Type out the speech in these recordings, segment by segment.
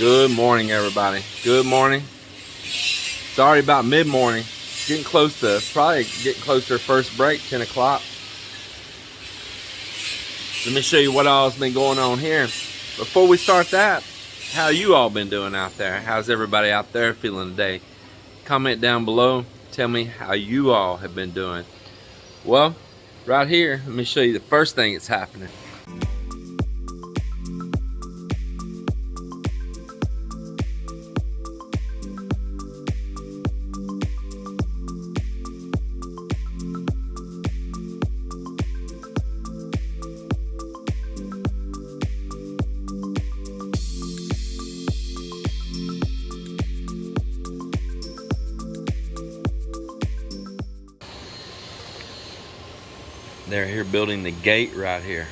Good morning, everybody. Good morning. Sorry about mid-morning. Getting close to, probably getting close to our first break, 10 o'clock. Let me show you what all's been going on here. Before we start that, how you all been doing out there? How's everybody out there feeling today? Comment down below. Tell me how you all have been doing. Well, right here, let me show you the first thing that's happening. They're here building the gate right here.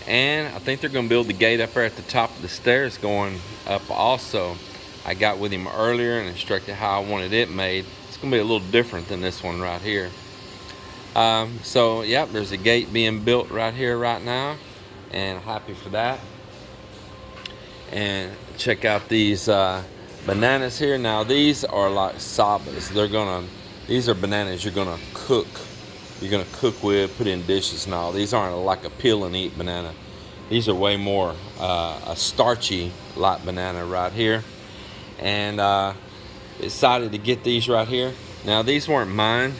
And I think they're going to build the gate up there at the top of the stairs going up also. I got with him earlier and instructed how I wanted it made. It's going to be a little different than this one right here. So, yep, there's a gate being built right here right now. And happy for that. And check out these bananas here. Now, these are like sabas. These are bananas you're going to cook. You're gonna cook with, put in dishes and all. These aren't like a peel and eat banana. These are way more a starchy light banana right here. And excited to get these right here. Now these weren't mine.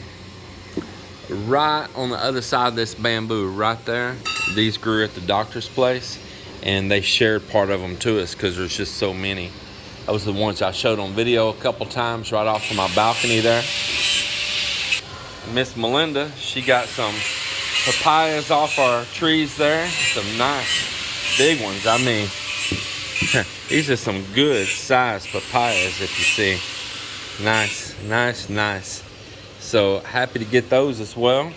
Right on the other side of this bamboo right there, these grew at the doctor's place, and they shared part of them to us because there's just so many. That was the ones I showed on video a couple times right off of my balcony there. Miss Melinda, she got some papayas off our trees there. Some nice big ones. I mean, these are some good sized papayas if you see. Nice, nice, nice. So happy to get those as well.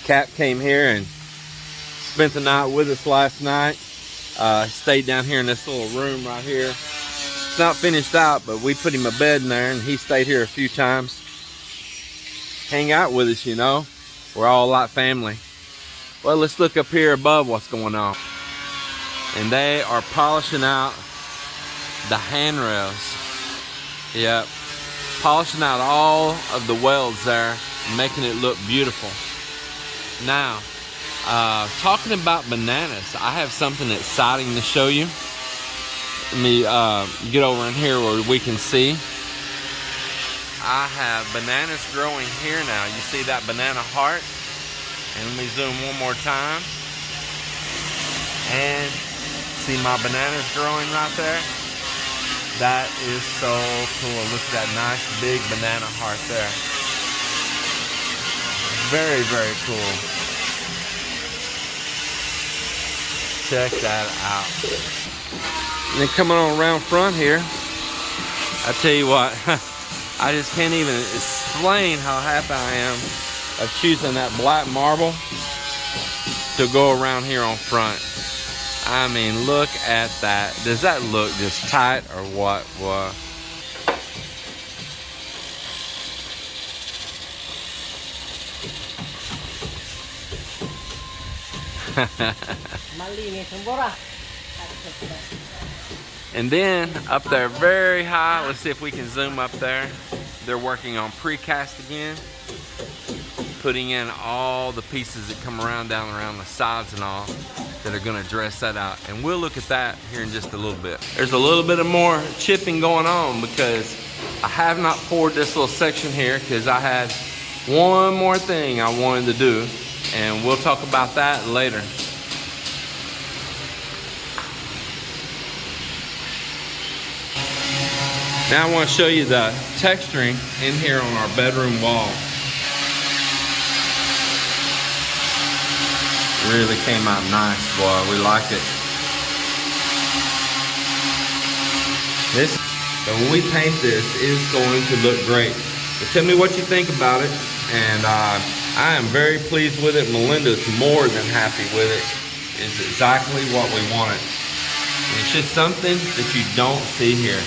Cap came here and spent the night with us last night. Stayed down here in this little room right here. Not finished out, but we put him a bed in there and he stayed here a few times. Hang out with us, you know. We're all like family. Well, let's look up here above what's going on. And they are polishing out the handrails. Yep. Polishing out all of the welds there, making it look beautiful. Now, talking about bananas, I have something exciting to show you. Let me get over in here where we can see. I have bananas growing here now. You see that banana heart? And let me zoom one more time. And see my bananas growing right there? That is so cool. Look at that nice big banana heart there. Very, very cool. Check that out. And then coming on around front here, I tell you what, I just can't even explain how happy I am of choosing that black marble to go around here on front. I mean, look at that. Does that look just tight or what? What? And then up there very high, let's see if we can zoom up there. They're working on precast again, putting in all the pieces that come around down around the sides and all that are going to dress that out. And we'll look at that here in just a little bit. There's a little bit of more chipping going on because I have not poured this little section here because I had one more thing I wanted to do, and we'll talk about that later. Now I want to show you the texturing in here on our bedroom wall. Really came out nice, boy. We like it. So when we paint this, it's going to look great. But tell me what you think about it. And I am very pleased with it. Melinda's more than happy with it. It's exactly what we wanted. And it's just something that you don't see here.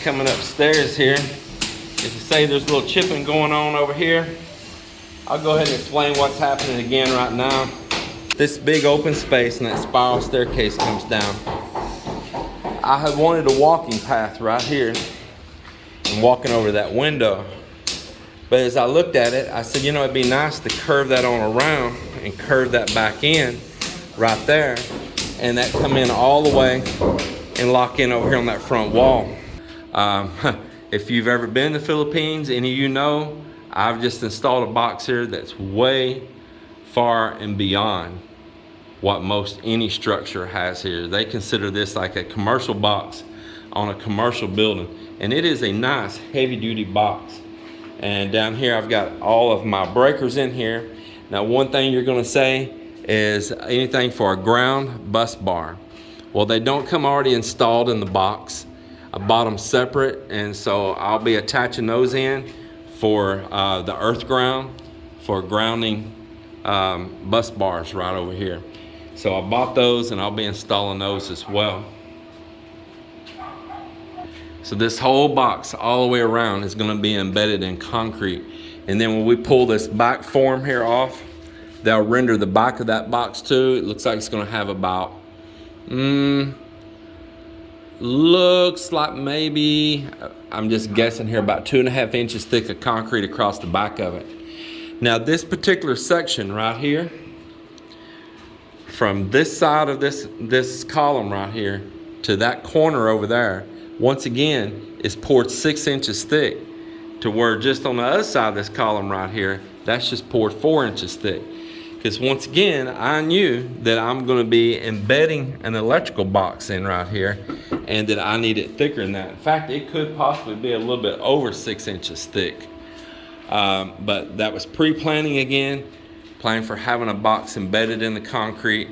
coming upstairs here. As you say, there's a little chipping going on over here. I'll go ahead and explain what's happening again right now. This big open space and that spiral staircase comes down. I had wanted a walking path right here and walking over that window. But as I looked at it, I said, you know, it'd be nice to curve that on around and curve that back in right there. And that come in all the way and lock in over here on that front wall. If you've ever been to the Philippines, any of you know, I've just installed a box here that's way far and beyond what most any structure has here. They consider this like a commercial box on a commercial building. And it is a nice heavy duty box. And down here I've got all of my breakers in here. Now one thing you're gonna say is anything for a ground bus bar. Well, they don't come already installed in the box. I bought them separate, and so I'll be attaching those in for the earth ground, for grounding bus bars right over here. So I bought those and I'll be installing those as well. So this whole box all the way around is gonna be embedded in concrete. And then when we pull this back form here off, they'll render the back of that box too. It looks like it's gonna have about, looks like maybe, I'm just guessing here, about 2.5 inches thick of concrete across the back of it. Now this particular section right here, from this side of this column right here to that corner over there, once again, is poured 6 inches thick, to where just on the other side of this column right here, that's just poured 4 inches thick. Because once again, I knew that I'm going to be embedding an electrical box in right here, and that I need it thicker than that. In fact, it could possibly be a little bit over 6 inches thick. But that was pre-planning again, planning for having a box embedded in the concrete,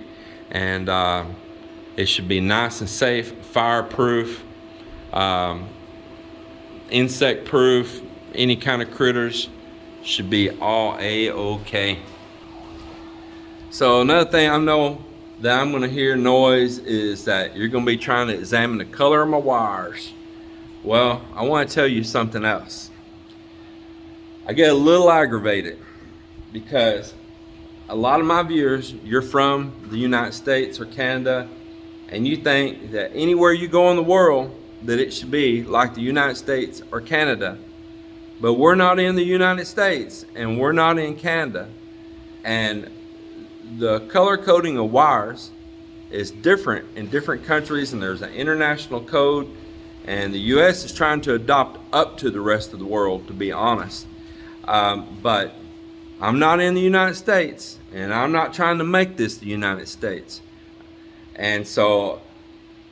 and it should be nice and safe, fireproof, insect proof, any kind of critters, should be all a-okay. So another thing I know that I'm gonna hear noise is that you're gonna be trying to examine the color of my wires. Well, I wanna tell you something else. I get a little aggravated because a lot of my viewers, you're from the United States or Canada, and you think that anywhere you go in the world that it should be like the United States or Canada. But we're not in the United States and we're not in Canada. And the color coding of wires is different in different countries, and there's an international code, and the US is trying to adopt up to the rest of the world, to be honest. But I'm not in the United States, and I'm not trying to make this the United States. And so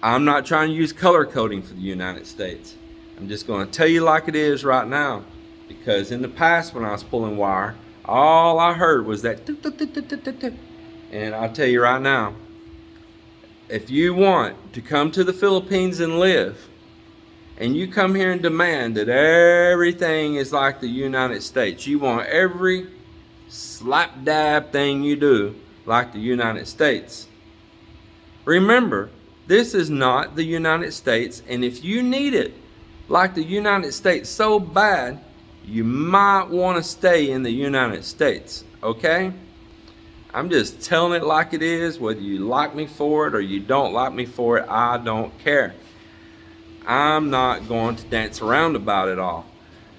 I'm not trying to use color coding for the United States. I'm just going to tell you like it is right now, because in the past when I was pulling wire, all I heard was that tick, tick, tick, tick, tick, tick, tick. And I'll tell you right now, if you want to come to the Philippines and live, and you come here and demand that everything is like the United States, you want every slap dab thing you do like the United States, remember, this is not the United States, and if you need it like the United States so bad, you might want to stay in the United States, okay? I'm just telling it like it is. Whether you like me for it or you don't like me for it, I don't care. I'm not going to dance around about it all.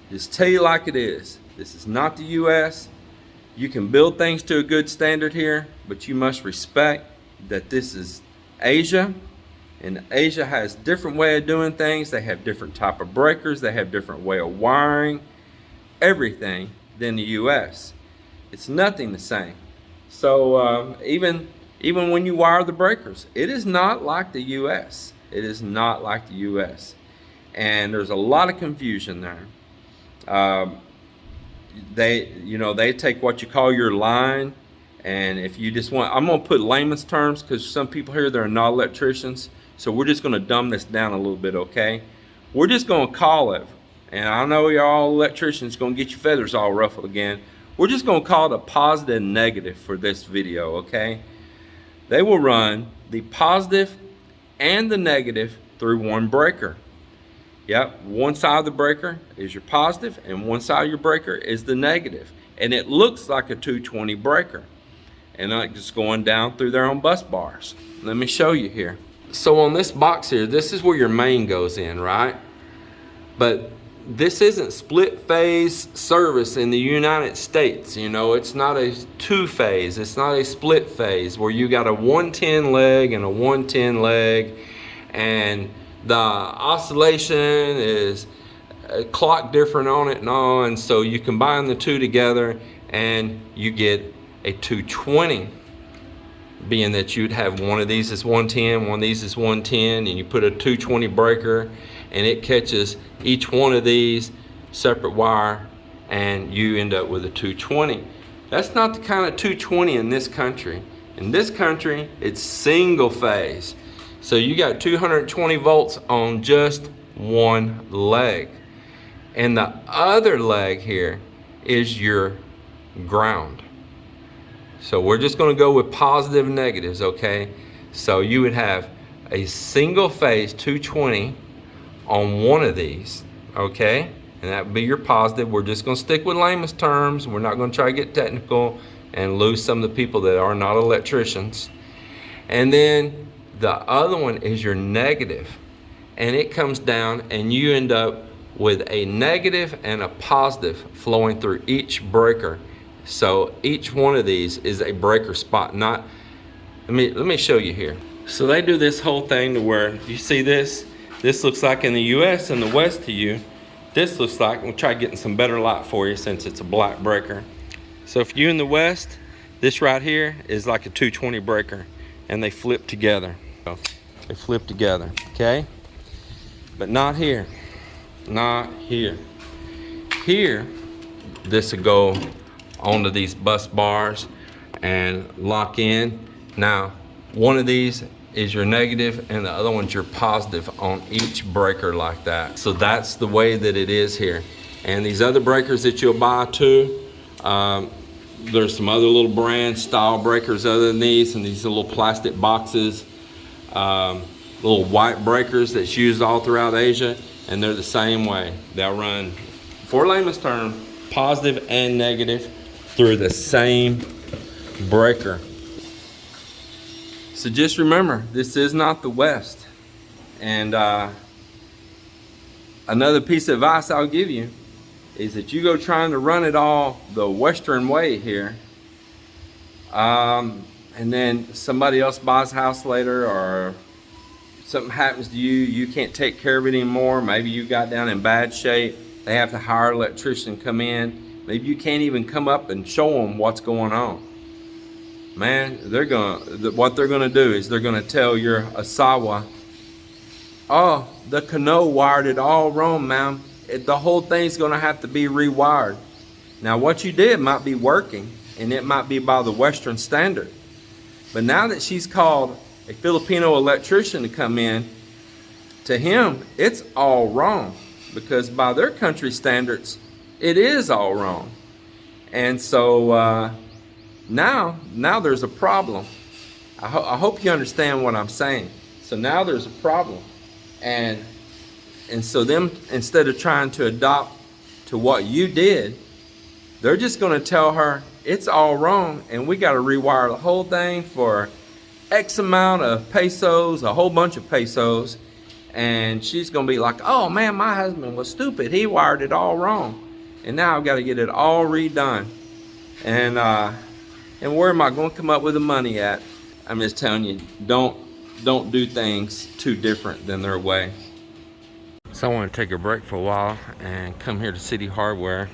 Just tell you like it is. This is not the US. You can build things to a good standard here, but you must respect that this is Asia, and Asia has different way of doing things. They have different type of breakers. They have different way of wiring everything than the US. It's nothing the same. So even when you wire the breakers, it is not like the US. It is not like the US. And there's a lot of confusion there. They take what you call your line, and if you just want, I'm gonna put layman's terms because some people here, they're not electricians. So we're just gonna dumb this down a little bit, okay? We're just gonna call it, and I know you're all electricians, gonna get your feathers all ruffled again. We're just gonna call it a positive and negative for this video, okay? They will run the positive and the negative through one breaker. Yep, one side of the breaker is your positive and one side of your breaker is the negative. And it looks like a 220 breaker. And like just going down through there on bus bars. Let me show you here. So on this box here, this is where your main goes in, right? But this isn't split phase service in the United States. You know, it's not a two phase. It's not a split phase where you got a 110 leg and a 110 leg, and the oscillation is a clock different on it and all, and so you combine the two together and you get a 220. Being that you'd have one of these is 110, one of these is 110, and you put a 220 breaker and it catches each one of these separate wire and you end up with a 220. That's not the kind of 220 in this country. In this country, it's single phase. So you got 220 volts on just one leg. And the other leg here is your ground. So we're just gonna go with positive and negatives, okay? So you would have a single phase 220 on one of these, okay? And that would be your positive. We're just gonna stick with layman's terms. We're not gonna try to get technical and lose some of the people that are not electricians. And then the other one is your negative. And it comes down and you end up with a negative and a positive flowing through each breaker. So each one of these is a breaker spot. Not, let me show you here. So they do this whole thing to where you see this looks like in the US and the West to you, this looks like, we'll try getting some better light for you since it's a black breaker. So if you in the West, this right here is like a 220 breaker and they flip together. So they flip together, okay? But not here, not here. Here, this will go onto these bus bars and lock in. Now, one of these is your negative and the other one's your positive on each breaker like that. So that's the way that it is here. And these other breakers that you'll buy too, there's some other little brand style breakers other than these, and these little plastic boxes, little white breakers that's used all throughout Asia, and they're the same way. They'll run, for layman's term, positive and negative through the same breaker. So just remember, this is not the West. And another piece of advice I'll give you is that you go trying to run it all the Western way here, and then somebody else buys a house later, or something happens to you, you can't take care of it anymore. Maybe you got down in bad shape. They have to hire an electrician to come in. Maybe you can't even come up and show them what's going on. Man, what they're gonna do is they're gonna tell your Asawa, oh, the Kano wired it all wrong, ma'am. The whole thing's gonna have to be rewired. Now what you did might be working, and it might be by the Western standard. But now that she's called a Filipino electrician to come in, to him, it's all wrong. Because by their country standards, it is all wrong. And so now there's a problem. I hope you understand what I'm saying. So now there's a problem. And so them, instead of trying to adopt to what you did, they're just gonna tell her it's all wrong and we gotta rewire the whole thing for X amount of pesos, a whole bunch of pesos. And she's gonna be like, oh man, my husband was stupid. He wired it all wrong. And now I've gotta get it all redone. And where am I gonna come up with the money at? I'm just telling you, don't do things too different than their way. So I want to take a break for a while and come here to City Hardware.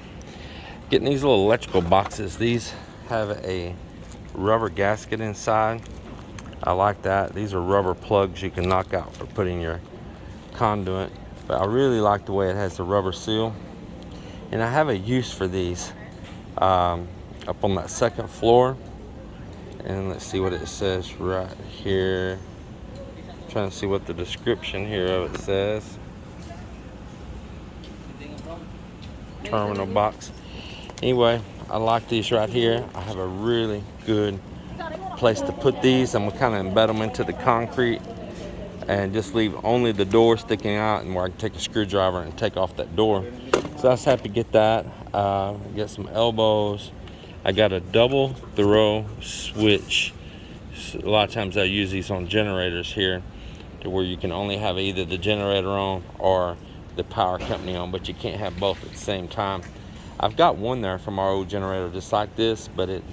Getting these little electrical boxes. These have a rubber gasket inside. I like that. These are rubber plugs you can knock out for putting your conduit. But I really like the way it has the rubber seal. And I have a use for these up on that second floor. And let's see what it says right here. I'm trying to see what the description here of it says. Terminal box. Anyway, I like these right here. I have a really good place to put these. I'm gonna kind of embed them into the concrete. and just leave only the door sticking out, and where I can take a screwdriver and take off that door. So I was happy to get that. Get some elbows. I got a double throw switch. A lot of times I use these on generators here, to where you can only have either the generator on or the power company on, but you can't have both at the same time. I've got one there from our old generator just like this, but it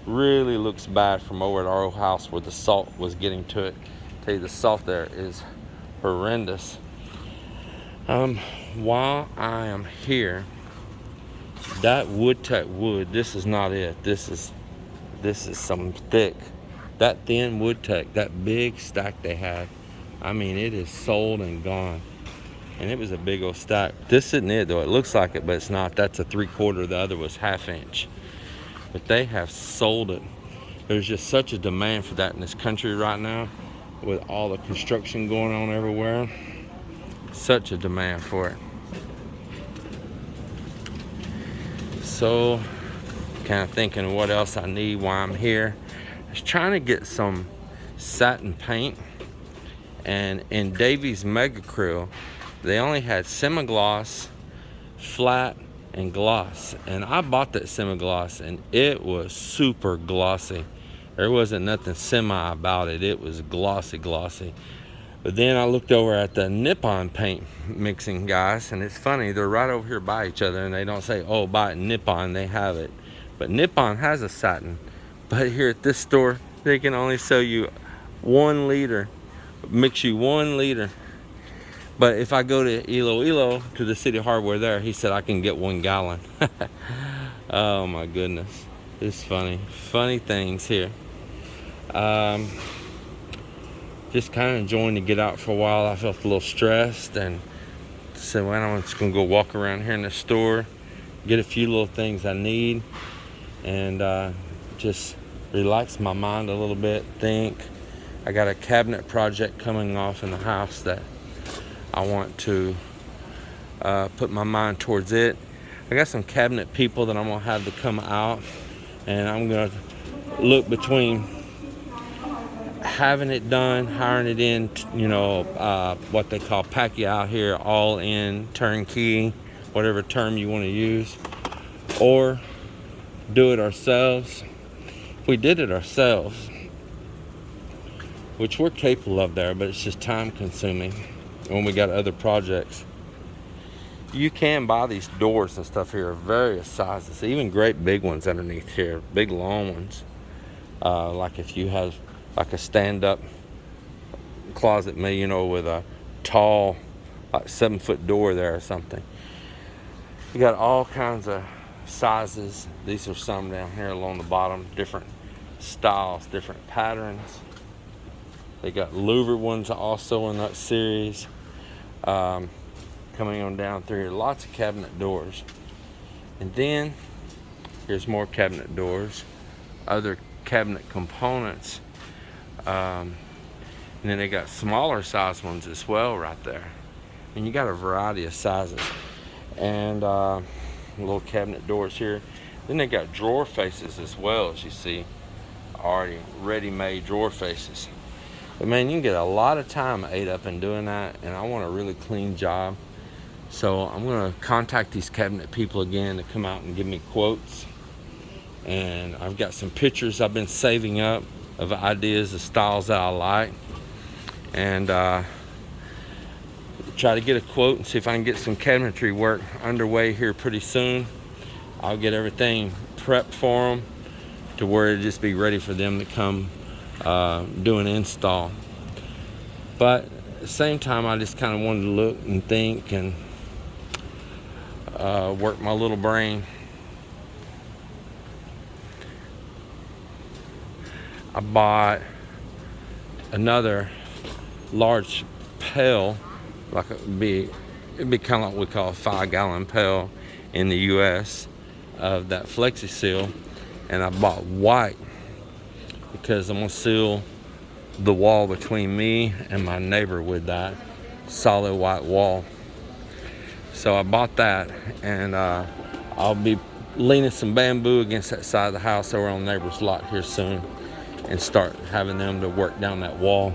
really looks bad from over at our old house where the salt was getting to it. Tell you, the salt there is horrendous. While I am here, that WoodTech wood, this is not it. This is some thick. That thin WoodTech, that big stack they had, I mean, it is sold and gone. And it was a big old stack. This isn't it though. It looks like it, but it's not. That's a 3/4. The other was 1/2 inch. But they have sold it. There's just such a demand for that in this country right now, with all the construction going on everywhere. Such a demand for it. So, kind of thinking what else I need while I'm here. I was trying to get some satin paint, and in Davies Mega Krill, they only had semi-gloss, flat, and gloss. And I bought that semi-gloss, and it was super glossy. There wasn't nothing semi about it. It was glossy. But then I looked over at the Nippon paint mixing guys, and it's funny, they're right over here by each other, and they don't say, oh, buy it Nippon, they have it. But Nippon has a satin. But here at this store, they can only sell you 1 liter, mix you 1 liter. But if I go to Iloilo, to the City Hardware there, he said I can get 1 gallon. Oh my goodness. It's funny. Funny things here. Just kind of enjoying to get out for a while. I felt a little stressed and said, well, I'm just going to go walk around here in the store, get a few little things I need, and just relax my mind a little bit, think. I got a cabinet project coming off in the house that I want to put my mind towards it. I got some cabinet people that I'm gonna have to come out, and I'm gonna look between having it done, hiring it in, you know, what they call pack you out here, all in, turnkey, whatever term you want to use, or do it ourselves. If we did it ourselves, which we're capable of there, but it's just time consuming when we got other projects. You can buy these doors and stuff here of various sizes, even great big ones underneath here, big long ones. Like if you have like a stand-up closet, maybe, you know, with a tall, like 7-foot door there or something. You got all kinds of sizes. These are some down here along the bottom, different styles, different patterns. They got louver ones also in that series. Coming on down through here, lots of cabinet doors. And then here's more cabinet doors, other cabinet components. And then they got smaller size ones as well right there. And you got a variety of sizes. And little cabinet doors here. Then they got drawer faces as well, as you see, already ready-made drawer faces. But man, you can get a lot of time ate up in doing that, and I want a really clean job. So I'm gonna contact these cabinet people again to come out and give me quotes. And I've got some pictures I've been saving up of ideas of styles that I like. And try to get a quote and see if I can get some cabinetry work underway here pretty soon. I'll get everything prepped for them to where it'll just be ready for them to come do an install. But at the same time, I just kind of wanted to look and think and work my little brain. I bought another large pail, like it'd be kind of like we call a 5-gallon pail in the US of that Flexi Seal, and I bought white because I'm gonna seal the wall between me and my neighbor with that solid white wall. So I bought that, and I'll be leaning some bamboo against that side of the house over on the neighbor's lot here soon and start having them to work down that wall.